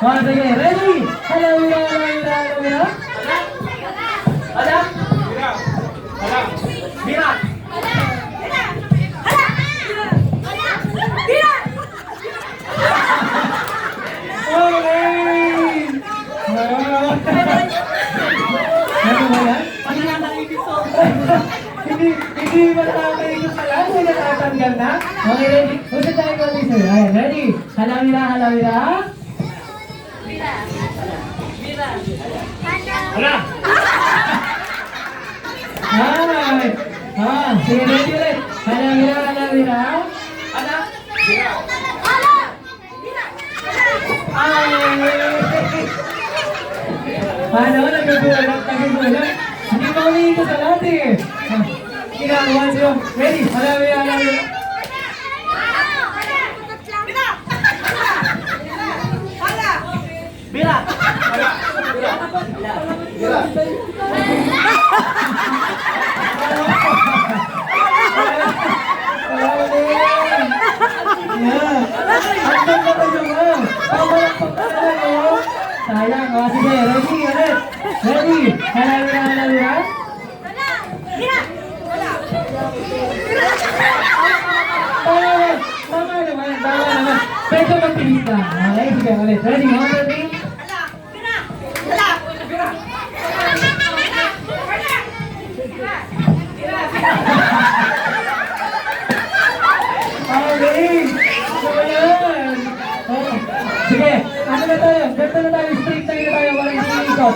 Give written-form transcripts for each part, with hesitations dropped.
Sige, ready? Halawira, halawira, halawira. Ada? Bira. Okay! Ano ba yan? Hindi ba nakakaikot pala? Hindi natatanggal na? Okay, ready? Usap tayo ko ulit, sir. Ayan, ready? Halawira, halawira. Ala. Ay! Sige, ready ulit. Halawira, halawira. Ada? Bira. Ay! Ano? Nagkagulat. Hindi pa umiikot sa lahat eh. Ginagawa siya. Ready? Halawira, halawira. Bira. Sayang, sige, ready, ulit. Ready, halawira, halawira. Tama naman. Pwede magpilis ka. Okay, sige, ulit. Ready, 1, 2, 3. Okay! So, yan! Oh. Sige, ano na tayo? Ganto na tayo, straight tayo na tayo, walang sinikot.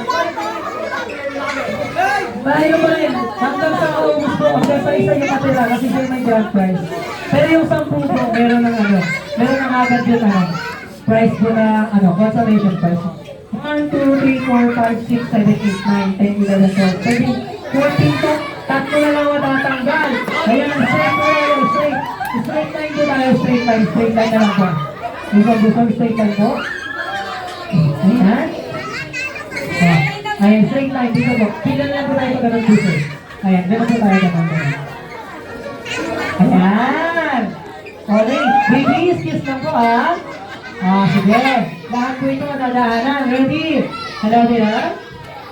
Tayo pa rin, hanggang sa maubos po, hanggang sa isa yung katira, kasi siya may grand prize. Pero yung 10 po, meron ng agad yun prize po na, consolation prize. 1, 2, 3, 4, 5, 6, 7, 8, 9, 10, 11, 12, 13, 14 po, tatlo na lang matatanggal. Ayan, straight po tayo, straight. Straight line po tayo, straight line na lang po. Gusto straight line po. Ayan. Ayan, straight line dito po. Pila na po tayo pag ganun dito. Ayan, ganun po tayo ganun. Ayan. Okay, baby, kiss lang po sige. Lahat po ito madadaanan. Ready? Hello, Bira.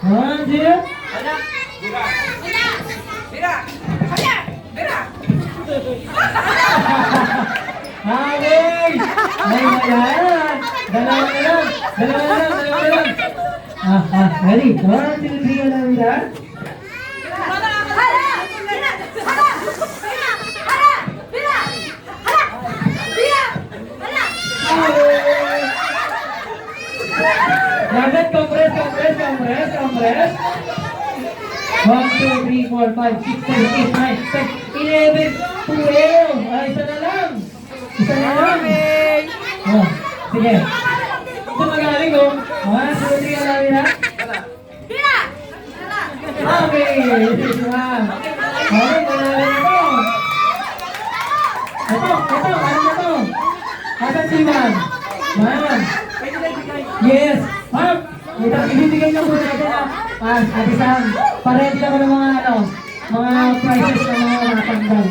1, 2. Ada? Bira. Bira. Okay! Ay, ayan! Dalawa na lang! Ready? 1, 2, 3, halawira. Dapat compress. 1, 2, 3, 4, 5, 6, 7, 8, 9, 10, 11, 12. Ay, isa na lang. Oh, sige. Ito magaling, 1, 2, 3, halawira. Okay, this is one. Okay, magaling ito. Ito, ano na ito? Asan si Man? Yes, Mark. Ibibigay na po natin Ate Sam. Pareho lang ng mga prizes na mga natanggal.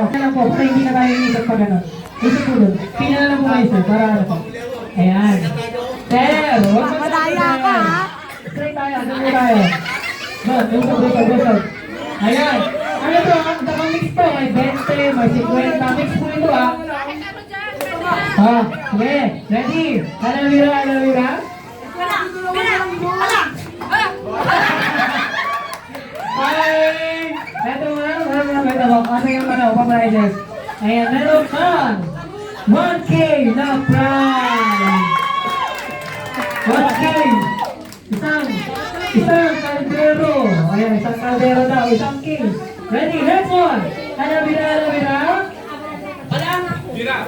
Kaya po, para hindi na tayo inisip pa gano'n. Isip po doon. Pina na lang po kayo, sir, para ano po. Ayan. Sir, huwag madaya ka, ha? Straight tayo, doon tayo. Busog. Ayan. Ano to, ang mix to, may 20, may 50. Mix po ito, sige. Ready? Halawira. Ay! Ito mo. Ano yung pa-prizes? Ayan, meron kang 1K na prize! 1K! Isang kaldero. Ayan, isang kaldero daw, isang king. Ready? Next one! Halawira. Bira.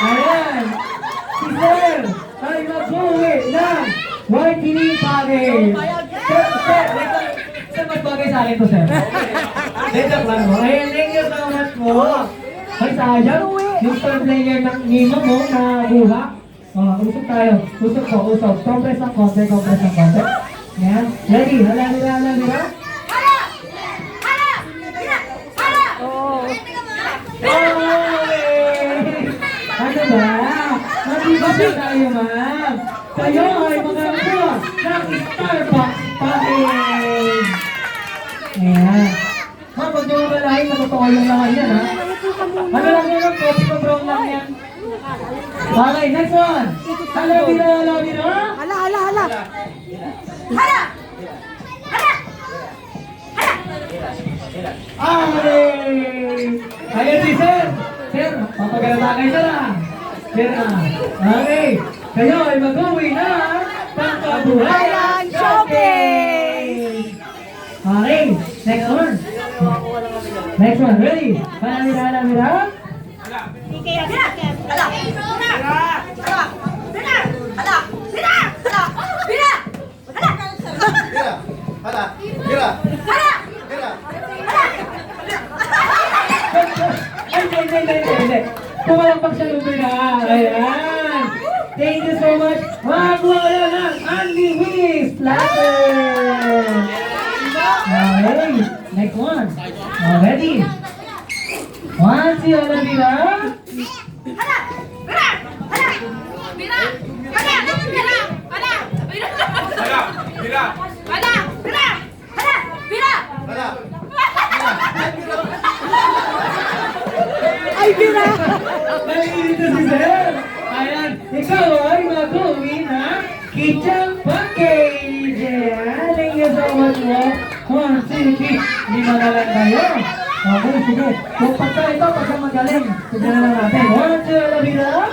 Ayan! Si Sir ay mag-uwi ng white kining package. Sir, magbagay sa akin to, sir. Joke lang mo. Ayan, thank you so much po. Ay, sayang. Yung star player ng Nemo mo na buha. Usok tayo. Usok. Compress ng konti. Ayan. Ready? Halawira. Pasensya tayo, ma'am. Kayo ay magkakakuha ng Starbucks package. Ayan. Ma'am, huwag niyo mamalahin na totoo yung laman yan, ha? Ano lang yan, ma'am? Coffee ko brown lang yan. Okay, next one. Hala, bira, hala, bira. Hala, hala, hala. Hala! Okay! Ayan si Sir. Sir, papagalata kayo sir, ha? Sir, ha? Okay. Kayo ay mag-uwi na pangkabuhayan shopping! Okay, next one. Next one, ready? Hala, bira, hala, bira. Hala! Hindi. Pumalakpak siya lumpir na. Ayan. Thank you so much. Wala ng Andy Willis Platter. Okay. Next one. Ready? One, two, hala, bira. Ay, bira. Nalilito si Sir. Ayan. Ikaw ay mag-uwi na kitchen package. Ayan. Thank you so much po. 1, 2, 3. Lima na lang kayo. Okay, sige. Kung pagka ito, pagka magaling. Sige na lang natin. 1, 2, hala, bira.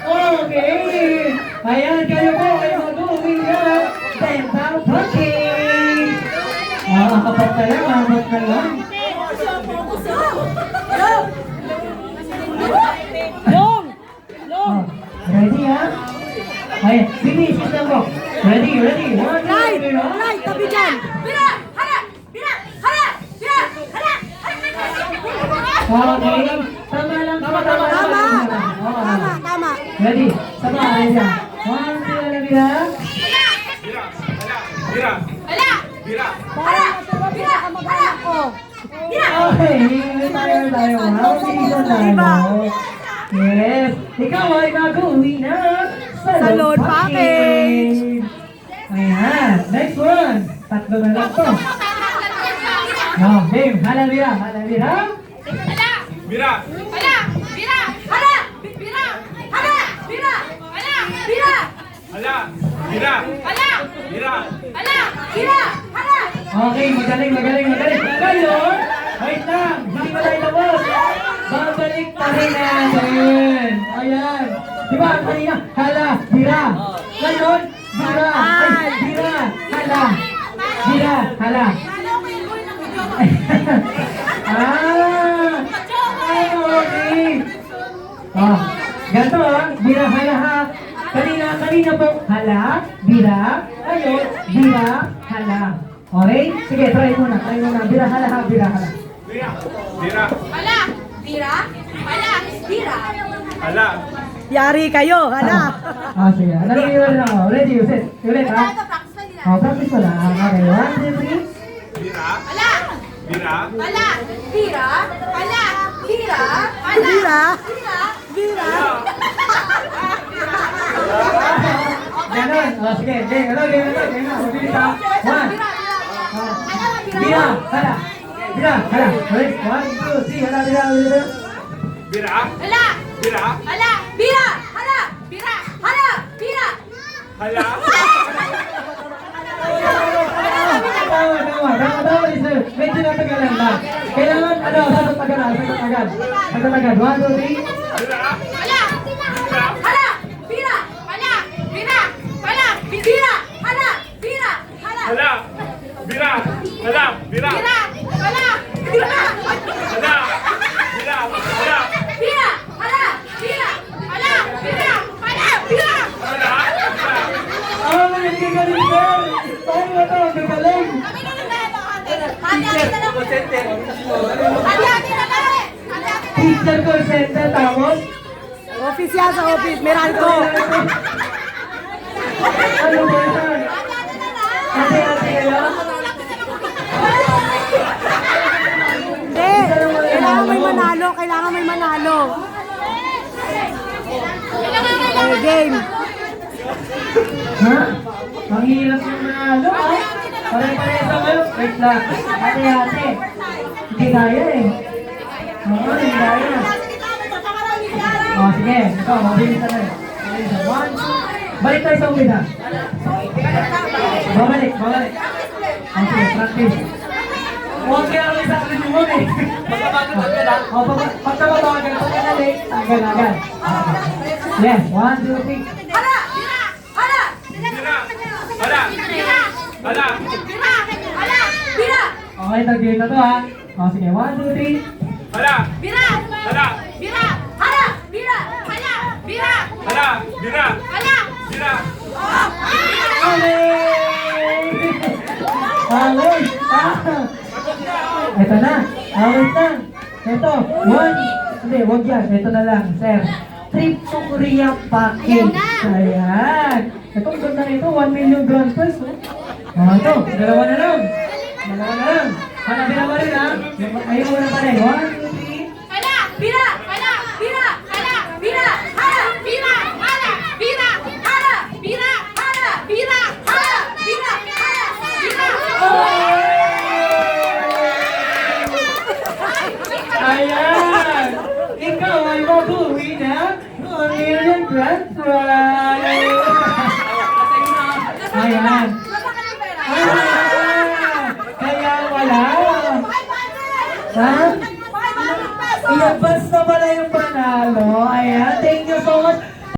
Okay. Ayan, kayo po ay mag-uwi na dental package. Apat na lang, apat na lang. Long. Long. Ready, ha? Ayan, finish it lang po. Ready? 1, 2, Light. 3, ha? Light, tabi dyan. Okay. Tama lang po. Tama. Oo. Tama. Ready? Sama, ready, ha? 1, 2, hala, bira. Okay, retire tayo. Season tayo. Yes. Ikaw ay mag-uwi na Salon package. Ayan. Next one. Tatlo na lang to. Oh, game. Hala, bira. Hala, bira. Okay, magaling. Ngayon, wait lang. Hindi pa tayo tapos. Babalik pa rin natin. Ayan. Di ba, kanina, hala, bira. Ngayon, bira. Ay, bira. Hala. Bira. Hala. Okay. Oh, ganito bira, hala, ha. Kanina po, hala, bira. Ngayon, bira, hala. Okay? Sige, try muna. Bira, hala, ha, bira, hala. Yari kayo, hala. Sige. Naliliwan lang ako. Ready, set. Ulit, ha? Practice mo lang. Okay, 1, 2, 3. Bira. Bira. Ganon. Sige. Game na. Mabilis, ha? 1. Bira, hala. Bira, hala. Ulit. 1, 2, 3. Hala, bira. Tama, sir. Medyo natagalan lang. Kailangan, sagot agad. 1, 2, 3. Nagkagaling, sir. Paano ba ito? Nagkagaling. Teacher call center, tapos? Office yan sa office. Meralco. Ano ba yan? Ate, kayo? manalo. Kailangan may manalo. Okay, game. Ha? Ang hirap yung manalo, ha? Pare-pare sa kayo. Wait lang. Ate. Hindi kaya eh. Oo, hindi kaya. O, sige. Ikaw, mabilis na rin. One, two. Balik tayo sa uwi, ha? Babalik. Okay, practice. Huwag kaya kami sa akin mo, eh. Magbabago ka lang. O, pagkababagan, pagkakalate, agad. Yes, 1, 2, 3. Hala! Hala! Hala! Hala! Bira! Okay, tag-game na to, ha? O, sige, 1, 2, 3. Hala! Bira! Hala! Bira! Hala! Bira! Hala! Bira! Hala! Bira! Hala! Bira! Awit! Ito na. Awit na. Ito. One. Hindi, wag yan. Ito na lang, sir. Trip to Korea package. Ayan. Ito, ang ganda nito. 1 million grand prize. Ito. Dalawa na lang. Hanapin mo rin, ha? Ayun mo na pa rin. 1, 2, 3. Hala! Bira! Hala! Bira! Hala! Bira! Hala! Bira! Hala! Bira! Hala! Bira! Hala! Bira! Hala! Bira! Hala! Bira! Ayan! Ikaw ay mabuwi na 1 million grand prize! Ayan! Ayan! Kaya wala! Ha? Iabas na pala yung